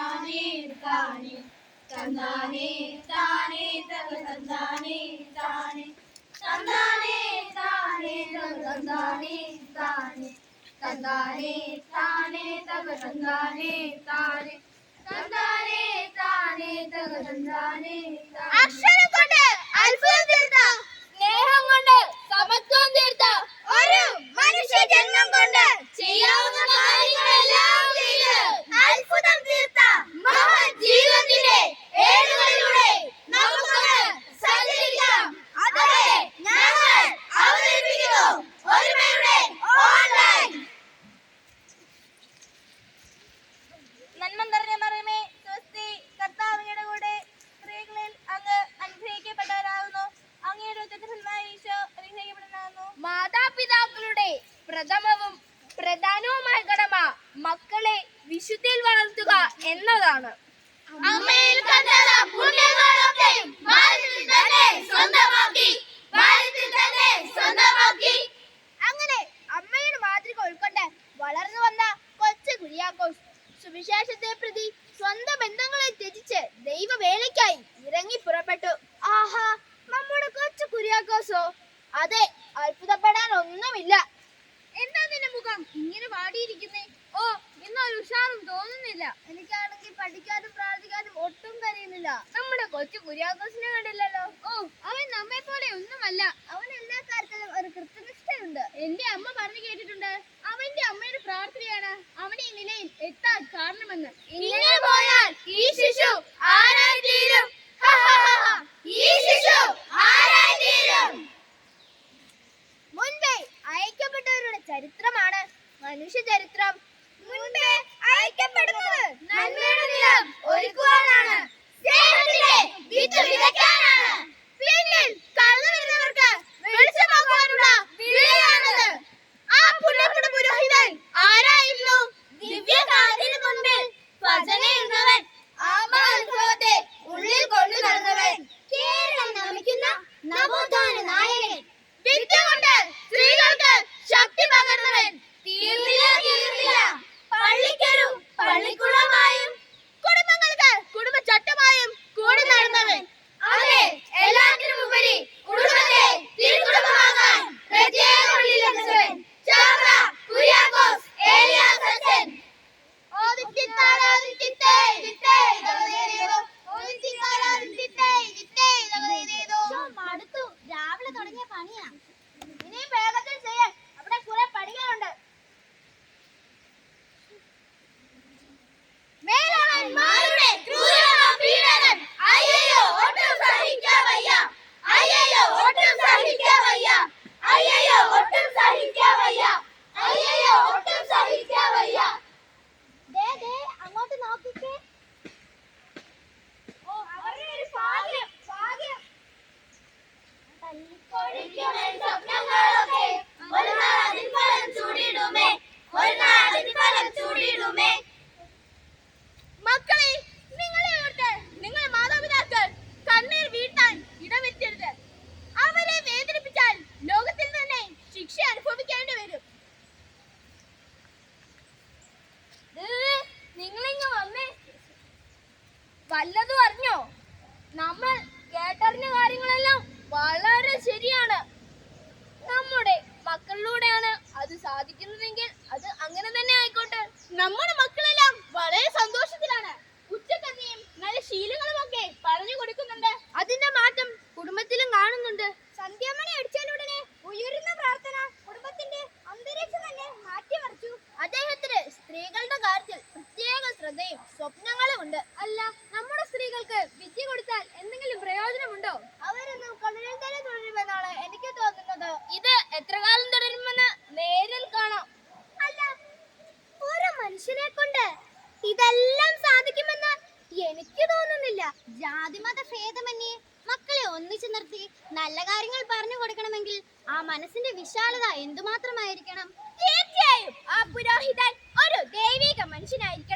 തന്താനേ താനേ തന്താനേ താനേ തക തന്താനേ താനേ തന്താനേ താനേ തക തന്താനേ താനേ തന്താനേ താനേ തക തന്താനേ താനേ തന്താനേ താനേ തക തന്താനേ താനേ. അക്ഷരം കൊണ്ട് അത്ഭുതം തീർത്ത, സ്നേഹം കൊണ്ട് സമത്വം തീർത്ത ഒരു മനുഷ്യ ജന്മം കൊണ്ട് ചെയ്യാവുന്ന കാര്യങ്ങളെല്ലാം ചെയ്ത് അത്ഭുതം തീർത്ത മഹത് ജീവിതത്തിന്റെ ഏടുകളിലൂടെ നമുക്ക് സഞ്ചരിക്കാം. അതെ, ഞങ്ങൾ അവതരിപ്പിക്കുന്നു ഒരുമയുടെ ഓൺലൈൻ. നന്മ നിറഞ്ഞ മറിയമേ സ്വസ്തി, കർത്താവ് അങ്ങയുടെ കൂടെ, സ്ത്രീകളിൽ അങ്ങ് അനുഗ്രഹിക്കപ്പെട്ടവരാകുന്നു. അങ്ങയുടെ ഉദരഫലമായ ഈശോ അനുഗ്രഹിക്കപ്പെട്ടവനാകുന്നു. മാതാപിതാക്കളുടെ പ്രഥമവും പ്രധാനവുമായ കടമ മക്കളെ വിശുദ്ധിയിൽ വളർത്തുക എന്നതാണ്. അമ്മയിൽ കണ്ടത പുണ്യങ്ങളൊക്കെ ബാല്യത്തിൽ തന്നെ സ്വന്തമാക്കി, ബാല്യത്തിൽ തന്നെ സ്വന്തമാക്കി. അങ്ങനെ അമ്മയുടെ മാതൃക ഉൾക്കൊണ്ട് വളർന്നു വന്ന കൊച്ചു കുര്യാക്കോസ് സുവിശേഷത്തെ പ്രതി സ്വന്തം ബന്ധങ്ങളെ ത്യജിച്ച് ദൈവവേലയ്ക്കായി ഇറങ്ങി പുറപ്പെട്ടു. ആഹാ, നമ്മുടെ കൊച്ചു കുര്യാക്കോസോ? അതെ, അത്ഭുതപ്പെടാൻ ഒന്നുമില്ല. എന്താ നിന്റെ മുഖം ഇങ്ങനെ വാടിയിരിക്കുന്നേ? ഓ, ഇന്നൊരു ഉഷാറും തോന്നുന്നില്ല. എനിക്കാണെങ്കിൽ പഠിക്കാനും പ്രാർത്ഥിക്കാനും ഒട്ടും കഴിയുന്നില്ല. നമ്മുടെ കൊച്ചു കുര്യാക്കോസിനെ കണ്ടില്ലല്ലോ. ഓ, അവൻ നമ്മെ പോലെ ഒന്നുമല്ല. അവൻ എല്ലാ കാര്യത്തിലും ഒരു കൃത്യനിഷ്ഠയുണ്ട്. എന്റെ അമ്മ പറഞ്ഞു കേട്ടിട്ടുണ്ട്, അവന്റെ അമ്മയുടെ പ്രാർത്ഥനയാണ് അവനെ ഈ നിലയിൽ എത്താൻ കാരണമെന്ന്. ഇങ്ങനെ പോയാൽ ഈ ശിശു ആരായി തീരും? ഈ ശിശു ആരായി തീരും? മുൻപേ അയക്കപ്പെട്ടവരുടെ ചരിത്രമാണ് മനുഷ്യ ചരിത്രം. മുൻപേ അയക്കപ്പെടുന്നത് നന്മയുടെ നിലം ഒരുക്കുവാനാണ്, സ്നേഹത്തിന്റെ വിത്ത് വിതയ്ക്കാനാണ്. പിന്നിൽ കടന്നു വരുന്നവർക്ക് വെളിച്ചമാക്കുവാനുള്ള വിളിയാണത്. ആ പുണ്യപ്പെട്ട പുരോഹിതൻ ആരായിരുന്നു? ദിവ്യകാന്തിന് മുൻപിൽ ഭജനയുന്നവൻ, ആത്മോത്സവത്തെ ഉള്ളിൽ കൊണ്ടു നടന്നവൻ, കേരളം നമിക്കുന്ന നവോത്ഥാന നായകൻ, വിദ്യ കൊണ്ട് സ്ത്രീകൾക്ക് ശക്തി പകർന്നവൻ, തീർന്നില്ല പള്ളിക്കൊരു പള്ളിക്കുടമായും കുടുംബങ്ങൾക്ക് കുടുംബച്ചട്ടമായും കൂടി നടന്നവൻ. അതെ, എല്ലാത്തിനും ഉപരി കുടുംബത്തെ തിരുക്കുടുംബമാകാൻ പ്രത്യേക ഉള്ളിലെത്തിച്ചവൻ ചാവറ കുര്യാക്കോസ് ഏലിയാസ് അച്ഛൻ. മടുത്തു, രാവിലെ തുടങ്ങിയ പണിയാ. ഇനിയും വേഗത്തിൽ ചെയ്യാൻ, അവിടെ കുറെ പണികളുണ്ട്. അങ്ങോട്ട് നോക്കിക്കേ. ഓ, അവരുടെ ഒരു ഭാഗ്യം. മക്കളെ, നിങ്ങളെ ഓർത്ത് നിങ്ങൾ മാതാപിതാക്കൾ കണ്ണീർ വീഴ്ത്താൻ ഇടവരുത്തരുത്. അവരെ വേദനിപ്പിച്ചാൽ ലോകത്തിൽ തന്നെ ശിക്ഷ അനുഭവിക്കേണ്ടി വരും. നിങ്ങളിങ്ങ വന്നേ. വല്ലതും അറിഞ്ഞോ? നമ്മൾ കേട്ടറിഞ്ഞ കാര്യങ്ങളെല്ലാം വളരെ ശരിയാണ്. നമ്മുടെ മക്കളിലൂടെയാണ് അത് സാധിക്കുന്നതെങ്കിൽ അത് അങ്ങനെ തന്നെ ആയിക്കോട്ടെ. നമ്മുടെ മക്കളെല്ലാം വളരെ സന്തോഷത്തിലാണ്. ഉച്ചക്കഞ്ഞിയും നല്ല ശീലങ്ങളും ഒക്കെ പറഞ്ഞു കൊടുക്കുന്നുണ്ട്. അതിന്റെ മാറ്റം കുടുംബത്തിലും കാണുന്നുണ്ട്. സന്ധ്യാമണി അടിച്ചാലുടനെ ഉയരുന്ന പ്രാർത്ഥന കുടുംബത്തിന്റെ അന്തരീക്ഷം തന്നെ മാറ്റിമറിച്ചു. അദ്ദേഹത്തിന് സ്ത്രീകളുടെ കാര്യത്തിൽ പ്രത്യേക ശ്രദ്ധയും സ്വപ്നങ്ങളും ഉണ്ട്. അല്ല, നമ്മുടെ സ്ത്രീകൾക്ക് വിദ്യ കൊടുത്താൽ എന്തെങ്കിലും പ്രയോജനമുണ്ടോ? അവരൊന്നും കടലിൽ തന്നെ തുടരുമെന്നാണ് എനിക്ക് തോന്നുന്നത്. ഇത് എത്ര കാലം തുടരുമെന്ന് നേരിൽ കാണാം. അല്ല, ഒരു മനുഷ്യനെ കൊണ്ട് ഇതെല്ലാം സാധിക്കുമെന്ന് എനിക്ക് തോന്നുന്നില്ല. ജാതിമത ഭേദമന്യേ മക്കളെ ഒന്നിച്ചു നിർത്തി നല്ല കാര്യങ്ങൾ പറഞ്ഞു കൊടുക്കണമെങ്കിൽ ആ മനസ്സിന്റെ വിശാലത എന്തുമാത്രമായിരിക്കണം. തീർച്ചയായും ആ പുരോഹിതൻ ഒരു ദൈവിക മനുഷ്യനായിരിക്കും.